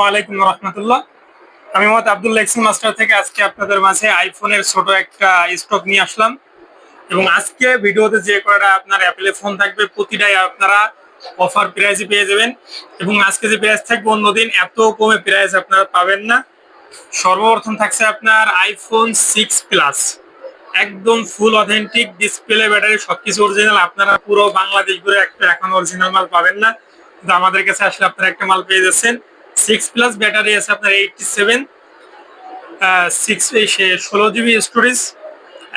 ওয়ালাইকুম রহমতুল্লাহ। আমি Mohammad Abdullah Excel master থেকে আজকে আপনাদের মাঝে আইফোনের ছোট একটা স্টক নিয়ে আসলাম। এবং আজকে ভিডিওতে যে কয়টা আপনার অ্যাপেলে ফোন থাকবে প্রতিটাই আপনারা অফার প্রাইসে পেয়ে যাবেন। এবং আজকে যে প্রাইস থাকবে অন্যদিন এত কমে প্রাইস আপনারা পাবেন না। সর্বপ্রথম থাকছে আপনার আইফোন 6 প্লাস, একদম ফুল অথেন্টিক ডিসপ্লে, ব্যাটারি সবকিছু অরিজিনাল। আপনারা পুরো বাংলাদেশ ঘুরে একটা এখন অরিজিনাল মাল পাবেন না, কিন্তু আমাদের কাছে আসলে আপনারা একটা মাল পেয়ে যাচ্ছেন। 6 প্লাস ব্যাটারি আছে আপনার 87, 16 জিবি স্টোরেজ,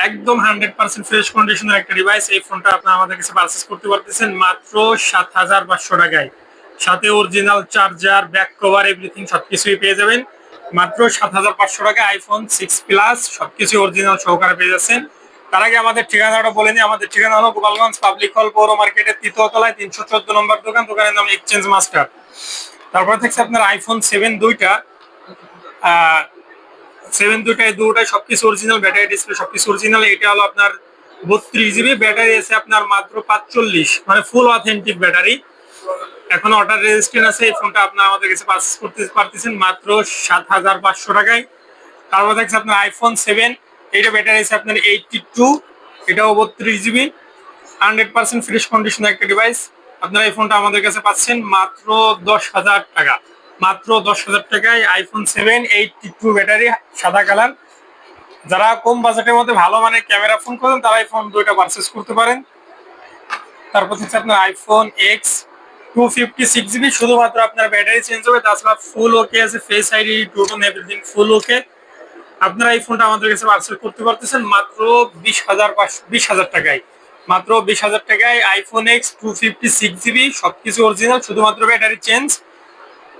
একদম 100% ফ্রেশ কন্ডিশনের একটা ডিভাইস। এই ফোনটা আপনারা আমাদের কাছে পারচেস করতে পারতেছেন মাত্র 7,500 টাকায়। সাথে original charger, back cover, everything সবকিছুই পেয়ে যাবেন মাত্র 7,500 টাকায়। আইফোন 6 প্লাস সবকিছু অরিজিনাল সহকারে পেয়ে যাচ্ছেন। তার আগে আমাদের ঠিকানাটা বলে নিই। আমাদের ঠিকানা হলো গোপালগঞ্জ পাবলিক হল পৌর মার্কেটের 3য় তলায় 314 নম্বর দোকান। দোকানের নাম এক্সচেঞ্জ মাস্টার। তারপরে থাকছে আপনার আইফোন 7 দুইটা, 7 দুটাই সবকিছু অরিজিনাল, ব্যাটারি ডিসপ্লে সবকিছু অরিজিনাল। এটা হলো আপনার 32 জিবি ব্যাটারি আছে আপনার মাত্র 45, মানে ফুল অথেন্টিক ব্যাটারি। এখন অর্ডার রেজিস্ট্রেশন আছে। এই ফোনটা আপনার আমাদের কাছে পারচেজ করতে পারতেছেন মাত্র 7,500 টাকায়। তারপর থাকছে আপনার আইফোন 7, এইটা ব্যাটারি আছে আপনার 82, এটাও 32 জিবি, 100% ফ্রেশ কন্ডিশনের একটা ডিভাইস। আপনারা এই ফোনটা আমাদের কাছে পাচ্ছেন মাত্র 10,000 টাকা। মাত্র 10,000 টাকায় আইফোন 7 82 ব্যাটারি, সাদা কালার। যারা কম বাজেটের মধ্যে ভালো মানের ক্যামেরা ফোন করেন তারা এই ফোন দুইটা পারচেস করতে পারেন। তারপর হচ্ছে আপনার আইফোন এক্স 256 জিবি, শুধুমাত্র আপনার ব্যাটারি চেঞ্জ হবে, তাছাড়া ফুল ওকে আছে, ফেস আইডি, টোটন এভরিথিং ফুল ওকে। আপনারা এই ফোনটা আমাদের কাছে পারচেস করতে পারতেছেন মাত্র 20,000 টাকায়। মাত্র 20,000 টাকায় আইফোন এক্স 256 জিবি, সবকিছু অরিজিনাল, শুধুমাত্র ব্যাটারি চেঞ্জ।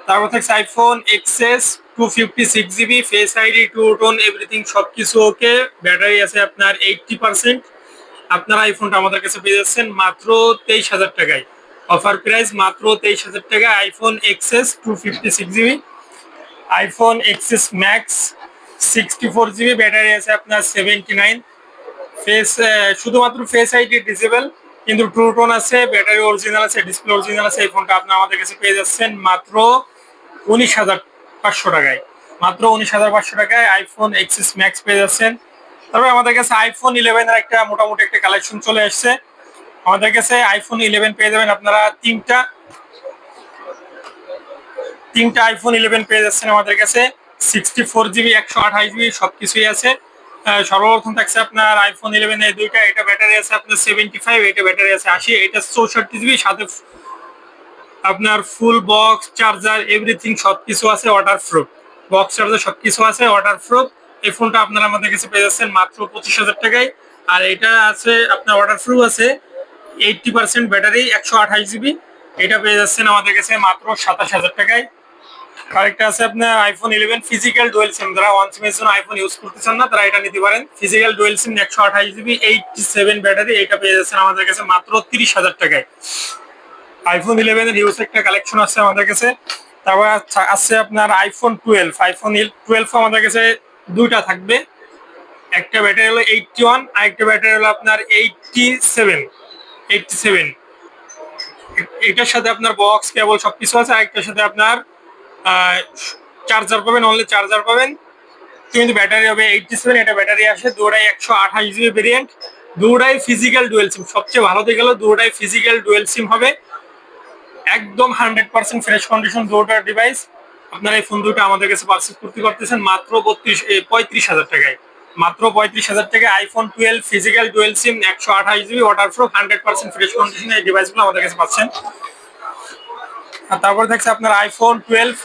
তারপর থাকছে iPhone XS 256 GB, face ID, টোটন এভরিথিং সবকিছু ওকে, ব্যাটারি আছে আপনার 80%। আপনারা এই ফোনটা আমাদের কাছে পেয়ে যাচ্ছেন মাত্র 23,000 টাকায়। অফার প্রাইস মাত্র 23,000 টাকায় iPhone XS 256 GB. IPhone XS max 64 GB, battery আছে আপনার 79। ফেস শুধুমাত্র ফেস আইডি ডিসেবল, কিন্তু ট্রু টোন আছে, ব্যাটারি অরিজিনাল আছে, ডিসপ্লে অরিজিনাল আছে। এই ফোনটা আপনি আমাদের কাছে পেয়ে যাচ্ছেন মাত্র 19,500 টাকায়। মাত্র 19,500 টাকায় আইফোন এক্সএস ম্যাক্স পেয়ে যাচ্ছেন। তবে আমাদের কাছে আইফোন 11 এর একটা মোটামুটি একটা কালেকশন চলে আসছে। আমাদের কাছে আইফোন 11 পেয়ে যাবেন আপনারা তিনটা আইফোন 11 পেয়ে যাচ্ছেন আমাদের কাছে। 64 জিবি, 128 জিবি সবকিছুই আছে। সর্বপ্রথম থাকছে আপনার আইফোন 11 এর দুইটা, এটা ব্যাটারি আছে আপনার 75, এটা ব্যাটারি আছে 80, এটা 64 জিবি, সাথে আপনার ফুল বক্স চার্জার এভরিথিং সবকিছু আছে, ওয়াটার প্রুফ বক্স চার্জার সবকিছু আছে, ওয়াটার প্রুফ। এই ফোনটা আপনারা আমাদের কাছে পেয়ে যাচ্ছেন মাত্র 25,000 টাকায়। আর এটা আছে আপনার ওয়াটার প্রুফ আছে, 80% ব্যাটারি, 128 জিবি, এটা পেয়ে যাচ্ছেন আমাদের কাছে মাত্র 27,000 টাকায়। আরেকটা আছে আপনার আইফোন 11 ফিজিক্যাল ডুয়েল সিম, যারা ওয়ান সিমের জন্য আইফোন ইউজ করতে চান না তারা এটা নিতে পারেন। ফিজিক্যাল ডুয়েল সিম 128 জিবি, 87 ব্যাটারি, এটা পেয়ে যাচ্ছেন আমাদের কাছে মাত্র 30,000 টাকায়। আইফোন 11 এর হিউজ একটা কালেকশন আছে আমাদের কাছে। তারপর আছে আপনার আইফোন 12। আইফোন 12 আমাদের কাছে দুইটা থাকবে, একটা ব্যাটারি হলো 81, আর একটা ব্যাটারি হলো আপনার 87। এটার সাথে আপনার বক্স কেবল সবকিছু আছে, আরেকটার সাথে আপনার চার্জার পাবেন, অনলি চার্জার পাবেন, কিন্তু ব্যাটারি হবে 87। এটা ব্যাটারি আসে দুটাই 128 জিবি ভেরিয়েন্ট, দুটাই ফিজিক্যাল ডুয়েল সিম। সবচেয়ে ভালো দিক হলো দুটাই ফিজিক্যাল ডুয়েল সিম হবে, একদম 100% ফ্রেশ কন্ডিশন দুটার ডিভাইস। আপনারা এই ফোন দুটো আমাদের কাছে পারচেজ করতে পারতেছেন মাত্র 35,000 টাকায়। মাত্র 35,000 টাকায় আইফোন 12 ফিজিক্যাল ডুয়েল সিম, 128 জিবি, ওয়াটার প্রুফ, 100% ফ্রেশ কন্ডিশনে এই ডিভাইসগুলো আমাদের কাছে পাচ্ছেন। আর তারপরে থাকছে আপনার আইফোন 12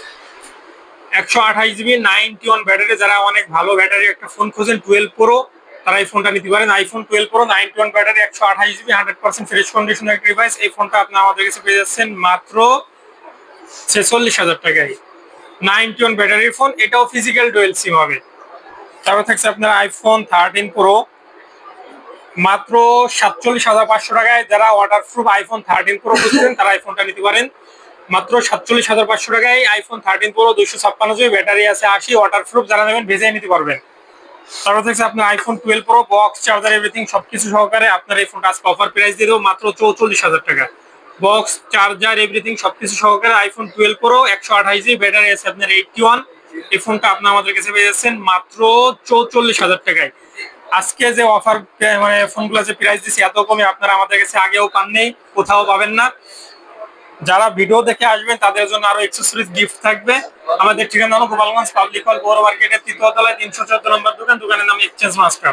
128 জিবি, 91 ব্যাটারি। যারা অনেক ভালো ব্যাটারি একটা ফোন খোঁজেন 12 প্রো, তারা এই ফোনটা নিতে পারেন। IPhone 12 pro 91 battery, 128 GB, 100% fresh কন্ডিশনের একটা ডিভাইস। এই ফোনটা আপনি আমাদের কাছে পেয়ে যাচ্ছেন মাত্র 46,000 টাকায়। 91 ব্যাটারির ফোন, এটাও ফিজিক্যাল ডুয়েল সিম হবে। তারপর থাকছে আপনার আইফোন 13 প্রো, মাত্র 47,500 টাকায়। যারা ওয়াটার প্রুফ আইফোন 13 প্রো খুঁজছেন তারা আইফোনটা নিতে পারেন মাত্র 47,500 টাকায়। আইফোন 13 প্রো 256 জিবি, ব্যাটারি আছে 80, ওয়াটার প্রুফ, যারা নেবেন ভেজে নিতে পারবেন। তারপর থাকছে আপনার iPhone 12 pro box charger everything সবকিছু সহকারে আপনার এই ফোনটা আজকে অফার প্রাইস দিয়ে দেবো মাত্র 44,000 টাকা। বক্স চার্জার এভরিথিং সবকিছু সহকারে আইফোন 12 প্রো 128 ব্যাটারি আছে আপনার 81। এই ফোনটা আপনি আমাদের কাছে পেয়ে যাচ্ছেন মাত্র 44,000 টাকায়। আজকে যে অফার মানে ফোনগুলো যে প্রাইস দিচ্ছি এত কমে আপনারা আমাদের কাছে আগেও পাননি, কোথাও পাবেন না। যারা ভিডিও দেখে আসবেন তাদের জন্য আরো এক্সেসরিজ গিফট থাকবে। আমাদের ঠিকানা হলো গোপালগঞ্জ পাবলিক হল পৌর মার্কেটের 3য় তলায় 314 নম্বর দোকান, দোকানের নাম এক্সচেঞ্জ মাস্টার।